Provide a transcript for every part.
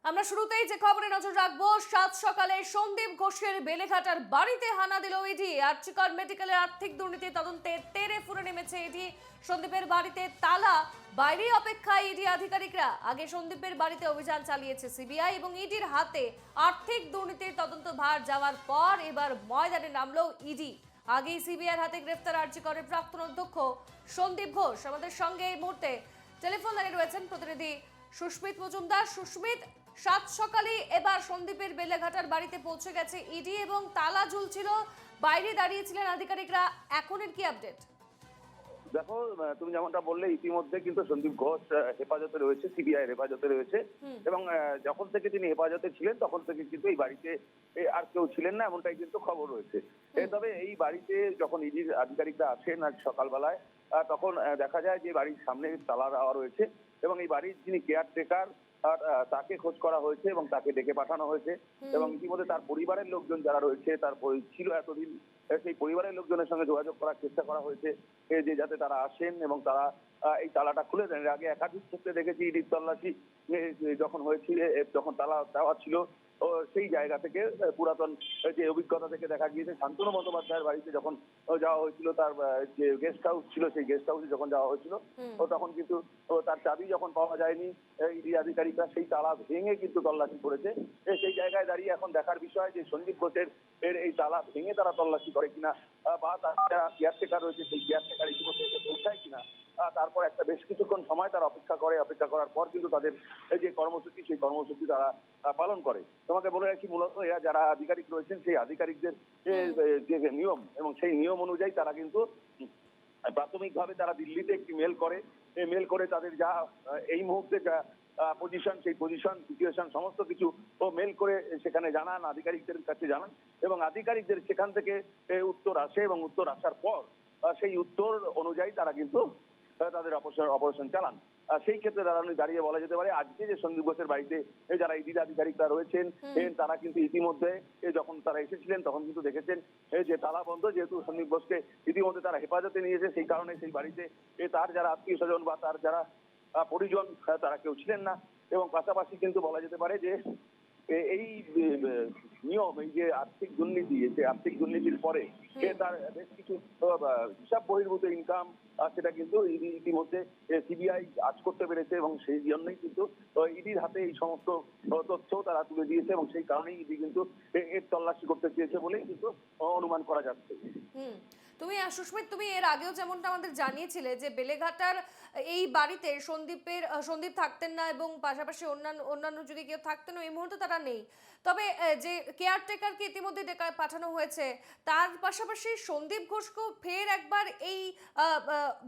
আমরা শুরুতেই যে খবরে নজর রাখবো, সাত সকালে সন্দীপ ঘোষের বেলেঘাটার বাড়িতে হানা দিল ইডি। আর্চিকর মেডিকেলের আর্থিক দুর্নীতি তদন্তে তেড়ে ফুঁড়ে নেমেছে ইডি। সন্দীপের বাড়িতে তালা, বাইরে অপেক্ষায় ইডি আধিকারিকরা। আগে সন্দীপের বাড়িতে অভিযান চালিয়েছে সিবিআই এবং ইডির হাতে আর্থিক দুর্নীতির তদন্ত ভার যাওয়ার পর এবার ময়দানে নামলো ইডি। আগেই সিবিআইয়ের হাতে গ্রেফতার আর্চিকরের প্রাক্তন অধ্যক্ষ সন্দীপ ঘোষ। আমাদের সঙ্গে এই মুহূর্তে টেলিফোন লাইনে রয়েছেন প্রতিনিধি সুস্মিত মজুমদার। সুস্মিত, সাত সকালে এবার সন্দীপের বেলেঘাটার বাড়িতে পৌঁছে গেছে ইডি এবং তালা ঝুলছিল, বাইরে দাঁড়িয়েছিলেন আধিকারিকরা। এখনের কি আপডেট? দেখো, তুমি যেমনটা বললে ইতিমধ্যে কিন্তু সন্দীপ ঘোষ হেফাজতে রয়েছে, সিবিআই হেফাজতে রয়েছে এবং যখন থেকে তিনি হেফাজতে ছিলেন তখন থেকে কিন্তু এই বাড়িতে আর কেউ ছিলেন না, এমনটাই কিন্তু খবর রয়েছে। তবে এই বাড়িতে যখন ইডির আধিকারিকরা আসেন আজ সকালবেলায়, তখন দেখা যায় যে বাড়ির সামনে তালা দেওয়া রয়েছে এবং এই বাড়ির যিনি কেয়ারটেকার তাকে খোঁজ করা হয়েছে এবং তাকে ডেকে পাঠানো হয়েছে এবং ইতিমধ্যে তার পরিবারের লোকজন যারা রয়েছে, তার ছিল এতদিন, সেই পরিবারের লোকজনের সঙ্গে যোগাযোগ করার চেষ্টা করা হয়েছে যে যাতে তারা আসেন এবং তারা এই তালাটা খুলে দেন। এর আগে একাধিক ক্ষেত্রে দেখেছি ইডির তল্লাশি যখন হয়েছিল, যখন তালা দেওয়া ছিল, ও সেই জায়গা থেকে পুরাতন যে অভিজ্ঞতা থেকে দেখা গিয়েছে শান্তনু বন্দ্যোপাধ্যায়ের বাড়িতে যখন যাওয়া হয়েছিল, তার যে গেস্ট হাউস ছিল সেই গেস্ট হাউসে যখন যাওয়া হয়েছিল, ও তখন কিন্তু তার চাবি যখন পাওয়া যায়নি, ইডি আধিকারিকরা সেই তালা ভেঙে কিন্তু তল্লাশি করেছে। সেই জায়গায় দাঁড়িয়ে এখন দেখার বিষয় যে সন্দীপ ঘোষের এই তালা ভেঙে তারা তল্লাশি করে কিনা, বা তার যারা কেয়ারটেকার রয়েছে সেই কেয়ারটেকার ইতিমধ্যে এসে পৌঁছায় কিনা। তারপর একটা বেশ কিছুক্ষণ সময় তারা অপেক্ষা করার পর কিন্তু তাদের যে কর্মসূচি সেই কর্মসূচি তারা পালন করে। তোমাকে বলে রাখি, মূলত এরা যারা আধিকারিক রয়েছেন সেই আধিকারিকদের যে নিয়ম এবং সেই নিয়ম অনুযায়ী তারা কিন্তু প্রাথমিকভাবে তারা দিল্লিতে একটি মেল করে তাদের যা এই মুহূর্তে যা পজিশন, সেই পজিশন সিচুয়েশন সমস্ত কিছু মেল করে সেখানে জানান, আধিকারিকদের কাছে জানান এবং আধিকারিকদের সেখান থেকে উত্তর আসে এবং উত্তর আসার পর সেই উত্তর অনুযায়ী তারা কিন্তু তাদের অপারেশন চালান। সেই ক্ষেত্রে দাঁড়িয়ে বলা যেতে পারে আজকে যে সন্দীপ ঘোষের বাড়িতে যারা ইডির আধিকারিকরা রয়েছেন, তারা কিন্তু ইতিমধ্যে যখন তারা এসেছিলেন তখন কিন্তু দেখেছেন যে তালা বন্ধ, যেহেতু সন্দীপ ঘোষকে ইতিমধ্যে তারা হেফাজতে নিয়েছে, সেই কারণে সেই বাড়িতে তার যারা আত্মীয় স্বজন বা তার যারা পরিজন তারা কেউ ছিলেন না। এবং পাশাপাশি কিন্তু বলা যেতে পারে যে এই নিয়ম, এই যে আর্থিক দুর্নীতি, সেই আর্থিক দুর্নীতির পরে তার বেশ কিছু হিসাব বহির্ভূত ইনকাম, সেটা কিন্তু ইতিমধ্যে সিবিআই আজ করতে পেরেছে এবং সেই জন্যই কিন্তু ইডির হাতে এই সমস্ত তথ্য তারা তুলে দিয়েছে এবং সেই কারণেই ইডি কিন্তু এর তল্লাশি করতে চেয়েছে বলেই কিন্তু অনুমান করা যাচ্ছে। তুমি সুস্মিত, তুমি এর আগেও যেমনটা আমাদের জানিয়েছিলে যে বেলেঘাটার এই বাড়িতে সন্দীপ থাকতেন না এবং পাশাপাশি অন্যান্য যদি কেউ থাকতেন, এই মুহূর্তে তারা নেই। তবে যে কেয়ারটেকারকে ইতিমধ্যে পাঠানো হয়েছে, তার পাশাপাশি সন্দীপ ঘোষকেও ফের একবার এই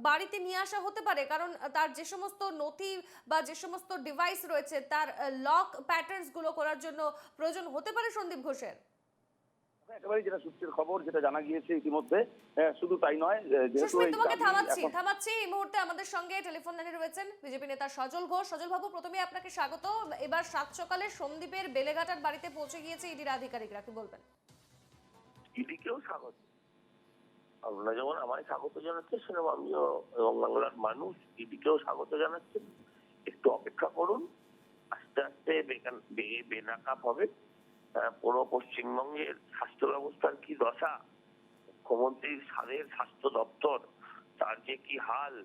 বাড়িতে নিয়ে আসা হতে পারে, কারণ তার যে সমস্ত নথি বা যে সমস্ত ডিভাইস রয়েছে তার লক প্যাটার্নস গুলো করার জন্য প্রয়োজন হতে পারে সন্দীপ ঘোষের। একেবারে যেটা সূত্রের খবর, যেটা জানা গিয়েছে ইতিমধ্যে, শুধু তাই নয়, যেহেতু তোমাকে থামাচ্ছি এই মুহূর্তে আমাদের সঙ্গে টেলিফোন লাইনে রয়েছেন বিজেপি নেতা সজল ঘোষ। সজল বাবু, প্রথমে আপনাকে স্বাগত। এবার সাত সকালে সন্দীপের বেলেঘাটার বাড়িতে পৌঁছে গিয়েছে ইডির আধিকারিকরা, কি বলবেন? ইডিকেও স্বাগত, আপনারা যেমন আমায় স্বাগত জানাচ্ছেন সেরকম আমিও এবং বাংলার মানুষ ইডিকেও স্বাগত জানাচ্ছেন। একটু অপেক্ষা করুন, আস্তে আস্তে বেনাকাপ হবে। পুরো পশ্চিমবঙ্গের স্বাস্থ্য ব্যবস্থার কি দশা, মুখ্যমন্ত্রীর সাদের স্বাস্থ্য দপ্তর তার যে কি হাল,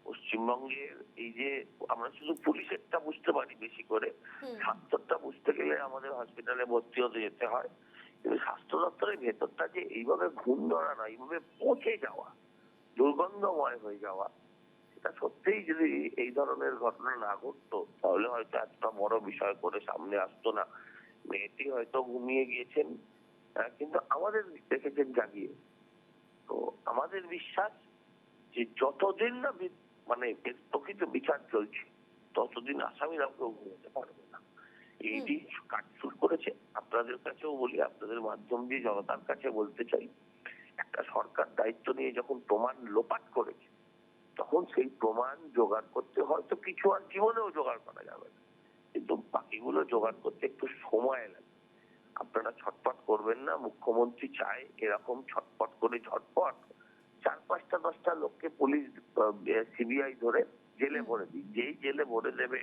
পশ্চিমবঙ্গের এই যে আমরা শুধু পুলিশেরটা বুঝতে পারি বেশি করে, স্বাস্থ্যটা বুঝতে গেলে আমাদের হসপিটালে ভর্তি হতে যেতে হয়। কিন্তু স্বাস্থ্য দপ্তরের ভেতরটা যে এইভাবে ঘুম ধরা না, এইভাবে পচে যাওয়া, দুর্গন্ধময় হয়ে যাওয়া, সেটা সত্যিই যদি এই ধরনের ঘটনা না ঘটতো তাহলে হয়তো একটা বড় বিষয় করে সামনে আসতো না। মেয়েটি হয়তো ঘুমিয়ে গিয়েছেন, কিন্তু আমাদের দেখেছেন জাগিয়ে। তো আমাদের বিশ্বাস যে যতদিন না মানে প্রকৃত বিচার চলছে ততদিন আসামিরা কেউ ঘুমোতে পারবে না। ইডি কাজ শুরু করেছে। আপনাদের কাছেও বলি, আপনাদের মাধ্যম দিয়ে জনতার কাছে বলতে চাই, একটা সরকার দায়িত্ব নিয়ে যখন প্রমাণ লোপাট করেছে তখন সেই প্রমাণ জোগাড় করতে হয়তো কিছু আর জীবনেও জোগাড় করা যাবে না, কিন্তু বাকিগুলো জোগাড় করতে একটু সময় লাগে। আপনারা ছটপট করবেন না। মুখ্যমন্ত্রী চায় এরকম ছটপট করে ঝটপট 4-5টা-10টা লোককে পুলিশ সিবিআই ধরে জেলে ভরে দিই। যেই জেলে ভরে দেবে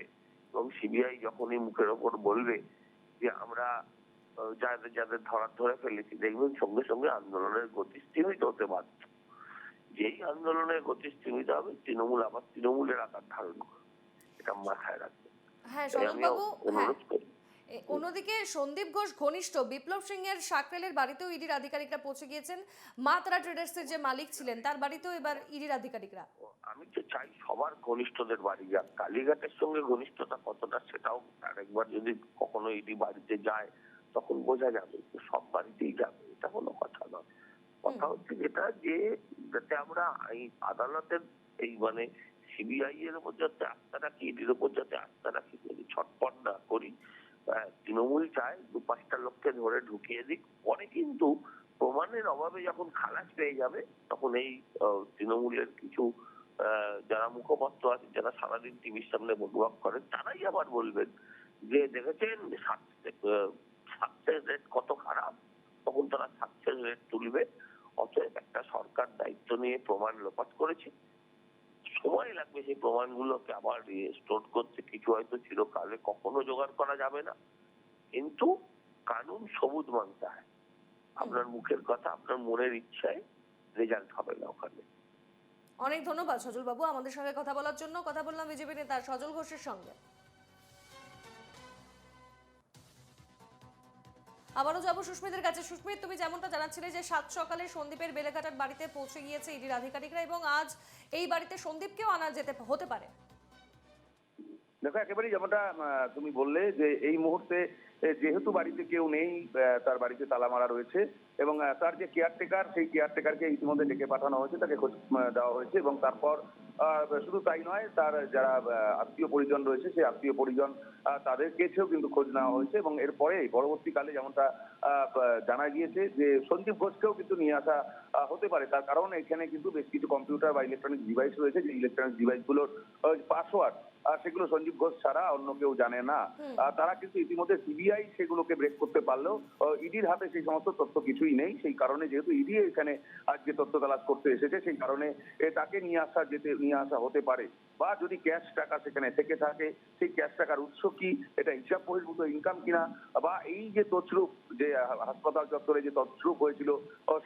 এবং সিবিআই যখনই মুখের ওপর বলবে যে আমরা যাদের যাদের ধরে ফেলেছি, দেখবেন সঙ্গে সঙ্গে আন্দোলনের গতি স্থিমিত হতে বাধ্য। যেই আন্দোলনের গতি স্থিমিত হবে, তৃণমূল আবার তৃণমূলের আকার ধারণ করবে, এটা মাথায় রাখবেন। হ্যাঁ তাই আমি সজলবাবু, হ্যাঁ অনুরোধ করি। অন্যদিকে সন্দীপ ঘোষ ঘনিষ্ঠ বিপ্লব সিং এর সাকরেলের বাড়িতেও ইডির আধিকারিকরা পৌঁছে গিয়েছেন। মা তারা ট্রেডার্সের যে মালিক ছিলেন তার বাড়িতেও এবার ইডির আধিকারিকরা। আমি তো চাই সবার ঘনিষ্ঠদের বাড়ি যাক। কালীঘাটের সঙ্গে ঘনিষ্ঠতা কতটা সেটাও আরেকবার যদি কখনো ইডি বাড়িতে যায় তখন বোঝা যাবে। সব বাড়িতেই যাবে, এটা কোনো কথা নয়। কথা হচ্ছে যেটা যে যাতে আমরা এই আদালতের এই মানে সিবিআই এর উপর যাতে আস্থা রাখি, ইডির উপর যাতে আস্থা রাখি, যদি ছটপট না করি। তৃণমূল চায় 2-5টা লোককে ধরে ঢুকিয়ে দিক, পরে কিন্তু প্রমাণের অভাবে যখন খালাস পেয়ে যাবে তখন এই তৃণমূলের কিছু যারা মুখপাত্র আছে, যারা সারাদিন টিভির সামনে বকবক করেন, তারাই আবার বলবেন যে দেখেছেন সাকসেস রেট কত খারাপ, তখন তারা সাকসেস রেট তুলবে। অতএব একটা সরকার দায়িত্ব নিয়ে প্রমাণ লোপাট করেছে, সময় লাগবে সেই প্রমাণগুলোকে আবার রিস্টোর করতে। কিছু হয়তো চিরকালে কখনো জোগাড় করা যাবে না, কিন্তু কানুন সবুজ মানতে হয়। আপনার মুখের কথা, আপনার মনের ইচ্ছায় রেজাল্ট হবে না ওখানে। অনেক ধন্যবাদ সজল বাবু আমাদের সঙ্গে কথা বলার জন্য। কথা বললাম বিজেপি নেতা সজল ঘোষের সঙ্গে। আবারও যাবো সুস্মিতের কাছে। সুস্মিত, তুমি যেমনটা জানাচ্ছিলে যে 7 সকালে সন্দীপের বেলেঘাটার বাড়িতে পৌঁছে গিয়েছে ইডির আধিকারিকরা এবং আজ এই বাড়িতে সন্দীপকেও আনা যেতে হতে পারে। দেখো, একেবারেই যেমনটা তুমি বললে যে এই মুহূর্তে যেহেতু বাড়িতে কেউ নেই, তার বাড়িতে তালা মারা রয়েছে এবং তার যে কেয়ারটেকার, সেই কেয়ারটেকারকে ইতিমধ্যে ডেকে পাঠানো হয়েছে, তাকে খোঁজ দেওয়া হয়েছে এবং তারপর শুধু তাই নয়, তার যারা আত্মীয় পরিজন রয়েছে সেই আত্মীয় পরিজন তাদের কাছেও কিন্তু খোঁজ নেওয়া হয়েছে এবং এরপরে পরবর্তীকালে যেমনটা জানা গিয়েছে যে সন্দীপ ঘোষকেও কিন্তু নিয়ে আসা হতে পারে। তার কারণ এখানে কিন্তু বেশ কিছু কম্পিউটার বা ইলেকট্রনিক ডিভাইস রয়েছে, যে ইলেকট্রনিক ডিভাইসগুলোর পাসওয়ার্ড সেগুলো সঞ্জীব ঘোষ ছাড়া অন্য কেউ জানে না। তারা কিন্তু ইতিমধ্যে সিবিআই সেগুলোকে ব্রেক করতে পারলেও ইডির হাতে সেই সমস্ত তথ্য কিছুই নেই। সেই কারণে যেহেতু ইডি এখানে আজকে তথ্য তালাশ করতে এসেছে, সেই কারণে তাকে নিয়ে আসা হতে পারে। বা যদি ক্যাশ টাকা সেখানে থেকে থাকে, সেই ক্যাশ টাকার উৎস কি, এটা হিসাব বহির্ভূত ইনকাম কিনা, বা এই যে তছরূপ, যে হাসপাতাল চত্বরে যে তছরূপ হয়েছিল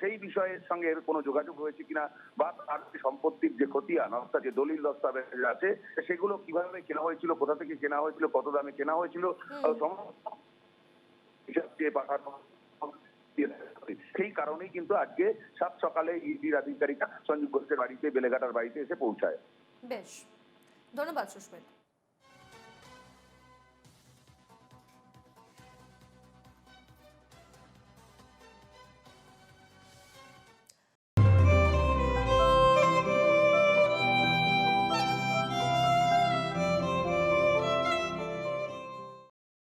সেই বিষয়ের সঙ্গে এর কোনো যোগাযোগ হয়েছে কিনা, বা তার সম্পত্তির যে খতিয়ান অর্থাৎ যে দলিল দস্তাবেজ আছে সেগুলো কিভাবে কেনা হয়েছিল, কোথা থেকে কেনা হয়েছিল, কত দামে কেনা হয়েছিল, হিসাব দিয়ে পাঠানো। সেই কারণেই কিন্তু আজকে 7 সকালে ইডির আধিকারিকরা সঞ্জীব ঘোষের বাড়িতে, বেলেঘাটার বাড়িতে এসে পৌঁছায়। বেশ, ধন্যবাদ সুস্মিত।